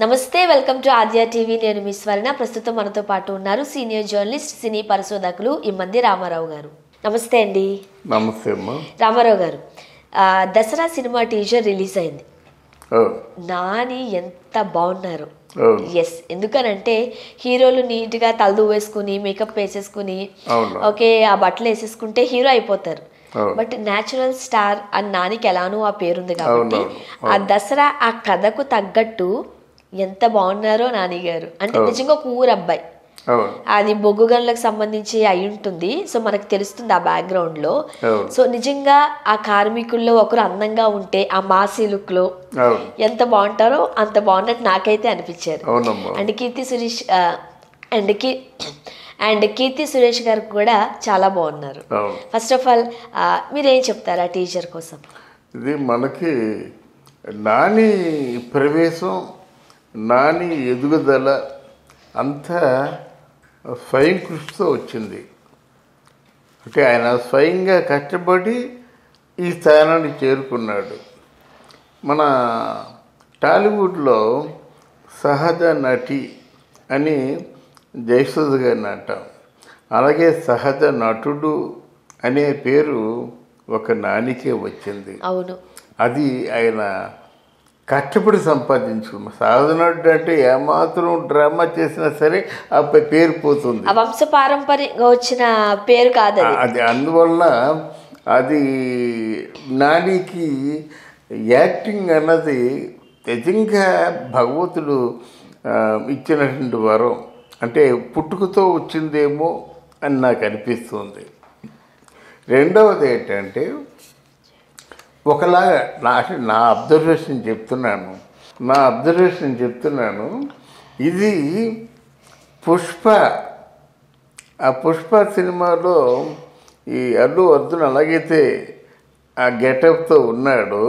నమస్తే, welcome to Aadya TV. నేను మీ స్వర్ణ. ప్రస్తుతం మనతో పాటు ఉన్నారు సీనియర్ జర్నలిస్ట్, సినీ పరిశోధకులు ఇమ్మంది రామారావు గారు. నమస్తే అండి. నమస్తే అమ్మా. రామారావు గారు, దసరా సినిమా టీజర్ రిలీజ్ అయింది. నాని ఎంత బాగున్నారు. ఎస్, ఎందుకనంటే హీరోలు నీట్గా తలదు వేసుకుని మేకప్ వేసేసుకుని ఓకే ఆ బట్టలు వేసేసుకుంటే హీరో అయిపోతారు. బట్ న్యాచురల్ స్టార్ అని నానికి ఎలానో ఆ పేరుంది కాబట్టి ఆ దసరా ఆ కథకు తగ్గట్టు ఎంత బాగున్నారో నాని గారు. అంటే నిజంగా ఒక ఊరు అబ్బాయి, అది బొగ్గు గనులకు సంబంధించి అయి ఉంటుంది. సో మనకు తెలుస్తుంది ఆ బ్యాక్గ్రౌండ్ లో. సో నిజంగా ఆ కార్మికుల్లో ఒకరు అందంగా ఉంటే ఆ మాసీ లుక్ లో ఎంత బాగుంటారో అంత బాగున్నట్టు నాకైతే అనిపించారు. అండ్ కీర్తి సురేష్ గారు కూడా చాలా బాగున్నారు. ఫస్ట్ ఆఫ్ ఆల్ మీరేం చెప్తారా టీచర్ కోసం? ఇది మనకి నాని ప్రవేశం, నాని ఎదుగుదల అంతా స్వయం కృషితో వచ్చింది. అంటే ఆయన స్వయంగా కష్టపడి ఈ స్థానాన్ని చేరుకున్నాడు. మన టాలీవుడ్లో సహజ నటి అని జయసుధ గారిని అంటాం. అలాగే సహజ నటుడు అనే పేరు ఒక నానికే వచ్చింది. అవును, అది ఆయన కష్టపడి సంపాదించుకున్నాం. సహజ నటుడు అంటే ఏమాత్రం డ్రామా చేసినా సరే ఆ పేరు పోతుంది. వంశ పారంపర్యంగా వచ్చిన పేరు కాదు అది. అందువల్ల అది నానికి యాక్టింగ్ అన్నది నిజంగా భగవంతుడు ఇచ్చినటువంటి వరం. అంటే పుట్టుకతో వచ్చిందేమో అని నాకు అనిపిస్తుంది. రెండవది ఏంటంటే ఒకలాగా నా అబ్జర్వేషన్ చెప్తున్నాను. ఇది ఆ పుష్ప సినిమాలో ఈ అల్లు అర్జున్ అలాగైతే ఆ గెటప్తో ఉన్నాడు,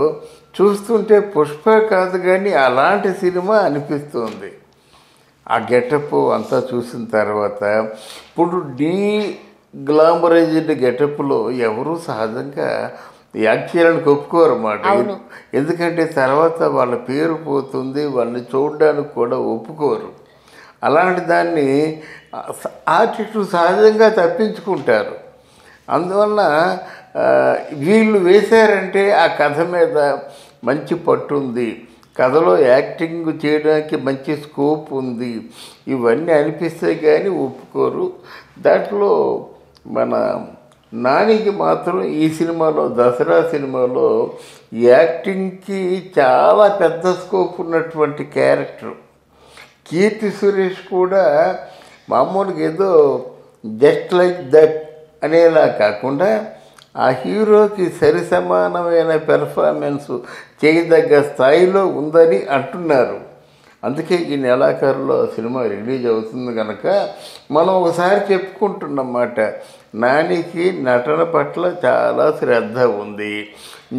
చూస్తుంటే పుష్ప కాదు కానీ అలాంటి సినిమా అనిపిస్తుంది. ఆ గెటప్ అంతా చూసిన తర్వాత ఇప్పుడు గ్లామరైజ్డ్ గెటప్లో ఎవరూ సహజంగా యాక్ట్ చేయడానికి ఒప్పుకోరు అన్నమాట. ఎందుకంటే తర్వాత వాళ్ళ పేరు పోతుంది, వాళ్ళని చూడడానికి కూడా ఒప్పుకోరు. అలాంటి దాన్ని ఆర్టిస్టులు సహజంగా తప్పించుకుంటారు. అందువల్ల వీళ్ళు వేశారంటే ఆ కథ మీద మంచి పట్టు ఉంది, కథలో యాక్టింగ్ చేయడానికి మంచి స్కోప్ ఉంది, ఇవన్నీ అనిపిస్తే కానీ ఒప్పుకోరు. దాంట్లో మన నానికి మాత్రం ఈ సినిమాలో, దసరా సినిమాలో యాక్టింగ్కి చాలా పెద్ద స్కోప్ ఉన్నటువంటి క్యారెక్టర్. కీర్తి సురేష్ కూడా మామూలుగా ఏదో జస్ట్ లైక్ దట్ అనేలా కాకుండా ఆ హీరోకి సరి సమానమైన పెర్ఫార్మెన్స్ చేయదగ్గ స్థాయిలో ఉందని అంటున్నారు. అందుకే ఈ నెలాఖరులో సినిమా రిలీజ్ అవుతుంది కనుక మనం ఒకసారి చెప్పుకుంటున్నమాట, నానికి నటన పట్ల చాలా శ్రద్ధ ఉంది,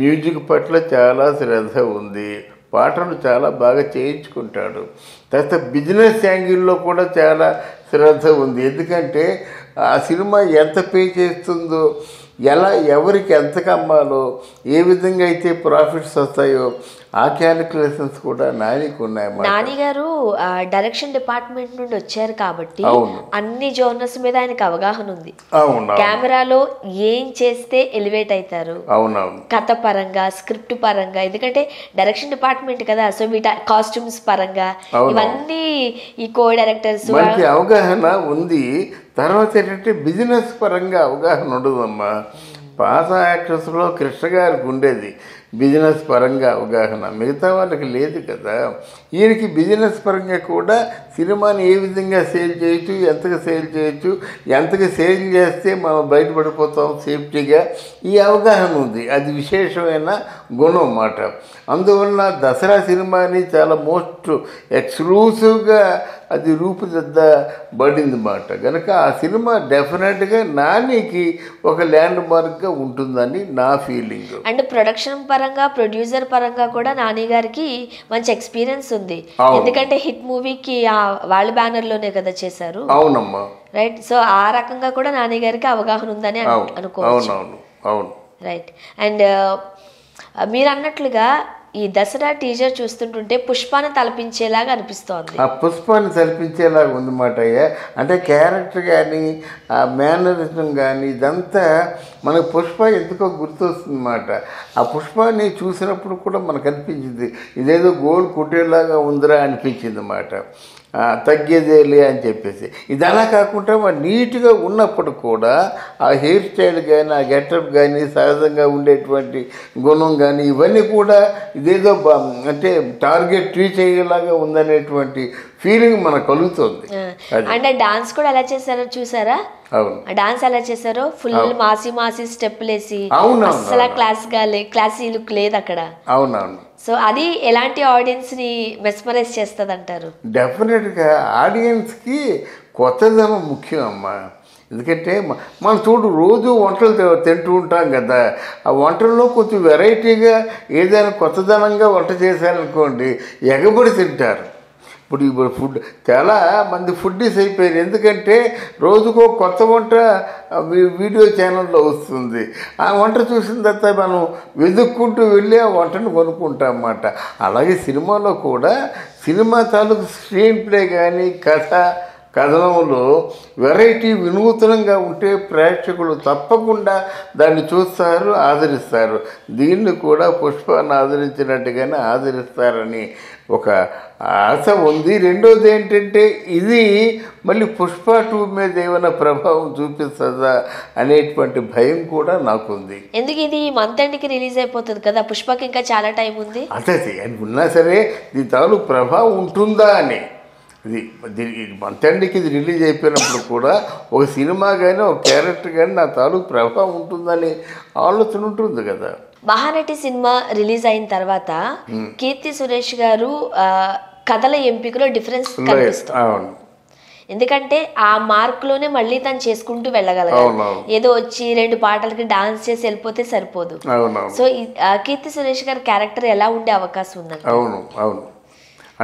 మ్యూజిక్ పట్ల చాలా శ్రద్ధ ఉంది, పాటలు చాలా బాగా చేయించుకుంటాడు. తర్వాత బిజినెస్ యాంగిల్లో కూడా చాలా శ్రద్ధ ఉంది. ఎందుకంటే ఆ సినిమా ఎంత పే చేస్తుందో, ఎలా ఎవరికి ఎంత కమ్మాలో, ఏ విధంగా అయితే ప్రాఫిట్స్ వస్తాయో ఆ క్యాలిక్యులేషన్స్ కూడా నానికి ఉన్నాయి. నాని గారు డైరెక్షన్ డిపార్ట్మెంట్ నుండి వచ్చారు కాబట్టి అన్ని జోనర్స్ మీద ఆయనకు అవగాహన ఉంది. కెమెరాలో ఏం చేస్తే ఎలివేట్ అవుతారు, కథ పరంగా, స్క్రిప్ట్ పరంగా, ఎందుకంటే డైరెక్షన్ డిపార్ట్మెంట్ కదా. సో వీటి కాస్ట్యూమ్స్ పరంగా ఇవన్నీ ఈ కో డైరెక్టర్స్ అవగాహన ఉంది. తర్వాత ఏంటంటే బిజినెస్ పరంగా అవగాహన ఉండదమ్మా. పాత యాక్టర్స్లో కృష్ణ గారికి ఉండేది బిజినెస్ పరంగా అవగాహన, మిగతా వాళ్ళకి లేదు కదా. ఈయనకి బిజినెస్ పరంగా కూడా సినిమాని ఏ విధంగా సేల్ చేయొచ్చు, ఎంతగా సేల్ చేయొచ్చు, ఎంతగా సేల్ చేస్తే మనం బయటపడిపోతాం సేఫ్టీగా, ఈ అవగాహన ఉంది. అది విశేషమైన గుణం అన్నమాట. అందువల్ల దసరా సినిమాని చాలా మోస్ట్ ఎక్స్క్లూసివ్గా అది రూపుదిద్దబడింది మాట. కనుక ఆ సినిమా డెఫినెట్గా నానికి ఒక ల్యాండ్ మార్క్గా ఉంటుందని నా ఫీలింగ్. అండ్ ప్రొడక్షన్ పరంగా, ప్రొడ్యూసర్ పరంగా కూడా నాని గారికి మంచి ఎక్స్పీరియన్స్ ఉంది. ఎందుకంటే హిట్ మూవీకి వాళ్ళ బ్యానర్ లోనే కదా చేశారు. అవునమ్మా, రైట్. సో ఆ రకంగా కూడా నాని గారికి అవగాహన ఉందని అనుకోవచ్చు. రైట్. అండ్ మీరు అన్నట్లుగా ఈ దసరా టీజర్ చూస్తుంటుంటే పుష్పాన్ని తలపించేలాగా అనిపిస్తోంది. ఆ పుష్పాన్ని తలపించేలాగా ఉందన్నమాట. అంటే క్యారెక్టర్ కానీ ఆ మేనరిజం కానీ ఇదంతా మనకు పుష్ప ఎందుకో గుర్తొస్తుంది అన్నమాట. ఆ పుష్పాన్ని చూసినప్పుడు కూడా మనకు అనిపించింది ఇదేదో గోల్డ్ కుట్టేలాగా ఉందిరా అనిపించింది అన్నమాట. తగ్గేదేలే అని చెప్పేసి. ఇది అలా కాకుండా నీట్గా ఉన్నప్పుడు కూడా ఆ హెయిర్ స్టైల్ కానీ ఆ గెటప్ కానీ సహజంగా ఉండేటువంటి గుణం కానీ ఇవన్నీ కూడా ఇదేదో అంటే టార్గెట్ రీచ్ అయ్యేలాగా ఉందనేటువంటి ఫీలింగ్ మనకు కలుగుతుంది. అంటే డాన్స్ కూడా ఎలా చేశారో చూసారా? అవును, డాన్స్ ఎలా చేశారో ఫుల్ మాసి స్టెప్పులు వేసి అవునవును అసలు క్లాసీ లుక్ లేదు అక్కడ. అవునవును. సో అది ఎలాంటి ఆడియన్స్ ని మెస్మరైజ్ చేస్తుంది అంటారు? డెఫినెట్గా ఆడియన్స్కి కొత్తదనం ముఖ్యం అమ్మా. ఎందుకంటే మనం చూడు రోజు వంటలు తింటూ ఉంటాం కదా, ఆ వంటల్లో కొంచెం వెరైటీగా ఏదైనా కొత్తదనంగా వంట చేశారనుకోండి ఎగబడి తింటారు. ఇప్పుడు ఫుడ్ చాలా మంది ఫుడ్డీస్ అయిపోయారు. ఎందుకంటే రోజుకో కొత్త వంట వీడియో ఛానల్లో వస్తుంది. ఆ వంట చూసిన తర్వాత మనం వెతుక్కుంటూ వెళ్ళి ఆ వంటను కొనుక్కుంటాం అన్నమాట. అలాగే సినిమాలో కూడా సినిమా తాలూకు స్క్రీన్ ప్లే కానీ కథనంలో వెరైటీ వినూతనంగా ఉంటే ప్రేక్షకులు తప్పకుండా దాన్ని చూస్తారు, ఆదరిస్తారు. దీన్ని కూడా పుష్పాన్ని ఆదరించినట్టుగానే ఆదరిస్తారని ఒక ఆశ ఉంది. రెండోది ఏంటంటే ఇది మళ్ళీ పుష్ప 2 మీద ఏమైనా ప్రభావం చూపిస్తుందా అనేటువంటి భయం కూడా నాకుంది. ఎందుకు ఇది మంత్ ఎండ్కి రిలీజ్ అయిపోతుంది కదా, పుష్పకి ఇంకా చాలా టైం ఉంది. అదే అని ఉన్నా సరే దీని తాలూకు ప్రభావం ఉంటుందా అని. ఇది మంత్ ఎండ్కి ఇది రిలీజ్ అయిపోయినప్పుడు కూడా ఒక సినిమా కానీ ఒక క్యారెక్టర్ కానీ నా తాలూకు ప్రభావం ఉంటుందని ఆలోచన ఉంటుంది కదా. మహానటి సినిమా రిలీజ్ అయిన తర్వాత కీర్తి సురేష్ గారు కథల ఎంపికలో డిఫరెన్స్ కనిపిస్తుంది. ఎందుకంటే ఆ మార్క్ లోనే మళ్ళీ తను చేసుకుంటూ వెళ్ళగలగాలి. ఏదో వచ్చి 2 పాటలకి డాన్స్ చేసి వెళ్ళిపోతే సరిపోదు. సో కీర్తి సురేష్ గారి క్యారెక్టర్ ఎలా ఉండే అవకాశం ఉందండి? అవును.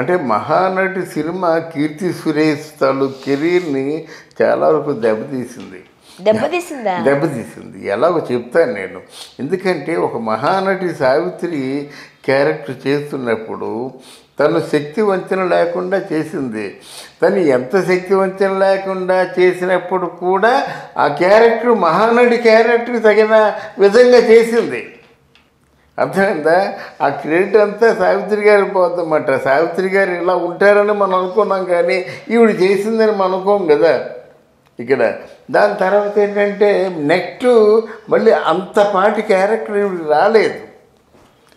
అంటే మహానటి సినిమా కీర్తి సురేష్ తాలూకు కెరీర్ని చాలా వరకు దెబ్బతీసింది. ఎలాగో చెప్తాను నేను. ఎందుకంటే ఒక మహానటి సావిత్రి క్యారెక్టర్ చేస్తున్నప్పుడు తను శక్తి వంచన లేకుండా చేసింది. తను ఎంత శక్తి వంచన లేకుండా చేసినప్పుడు కూడా ఆ క్యారెక్టర్ మహానటి క్యారెక్టర్కి తగిన విధంగా చేసింది. అర్థమైందా? ఆ క్రెడిట్ అంతా సావిత్రి గారి పోతుందన్నమాట. సావిత్రి గారు ఇలా ఉంటారని మనం అనుకున్నాం, కానీ ఈవిడ చేసిందని మనం అనుకోం కదా ఇక్కడ. దాని తర్వాత ఏంటంటే నెక్స్ట్ మళ్ళీ అంతపాటి క్యారెక్టర్ ఈవిడ రాలేదు.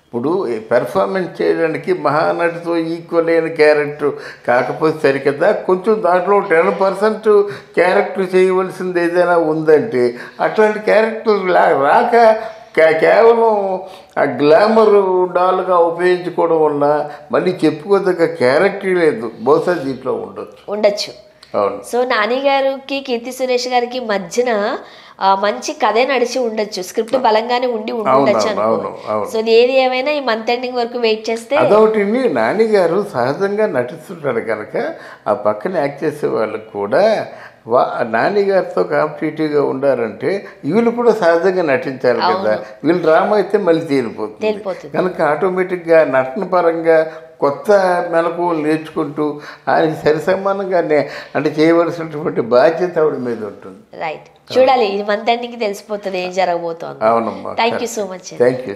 ఇప్పుడు పెర్ఫార్మెన్స్ చేయడానికి మహానటితో ఈక్వల్ అయిన క్యారెక్టర్ కాకపోతే సరికదా, కొంచెం దాంట్లో 10% క్యారెక్టర్ చేయవలసింది ఏదైనా ఉందంటే అట్లాంటి క్యారెక్టర్ రాక కేవలం ఆ గ్లామర్ డాల్గా ఉపయోగించుకోవడం వల్ల మళ్ళీ చెప్పుకోదగ్గ క్యారెక్టర్ లేదు. బహుశా దీంట్లో ఉండొచ్చు. అవును. సో నాని గారికి కీర్తి సురేష్ గారికి మధ్యన మంచి కథే నడిచి ఉండొచ్చు, స్క్రిప్ట్ బలంగానే ఉండొచ్చు అనుకో. సో ఏది ఏమైనా ఈ మంత్ ఎండింగ్ వరకు వెయిట్ చేస్తే. అదొకటి, నాని గారు సహజంగా నటిస్తుంటాడు కనుక ఆ పక్కన యాక్ట్ చేసే వాళ్ళకి కూడా నాని గారితో కాంపిటేటివ్గా ఉండాలంటే వీళ్ళు కూడా సహజంగా నటించాలి కదా. వీళ్ళు డ్రామా అయితే మళ్ళీ తేలిపోతుంది కనుక ఆటోమేటిక్గా నటన పరంగా కొత్త మెలకువలు నేర్చుకుంటూ ఆయనకి సరిసమానంగానే అంటే చేయవలసినటువంటి బాధ్యత ఆవిడ మీద ఉంటుంది. రైట్, చూడాలి ఈ మంత్ ఎండింగ్కి తెలిసిపోతుంది ఏం జరగబోతోంది. అవునమ్మా, thank you so much. Thank you.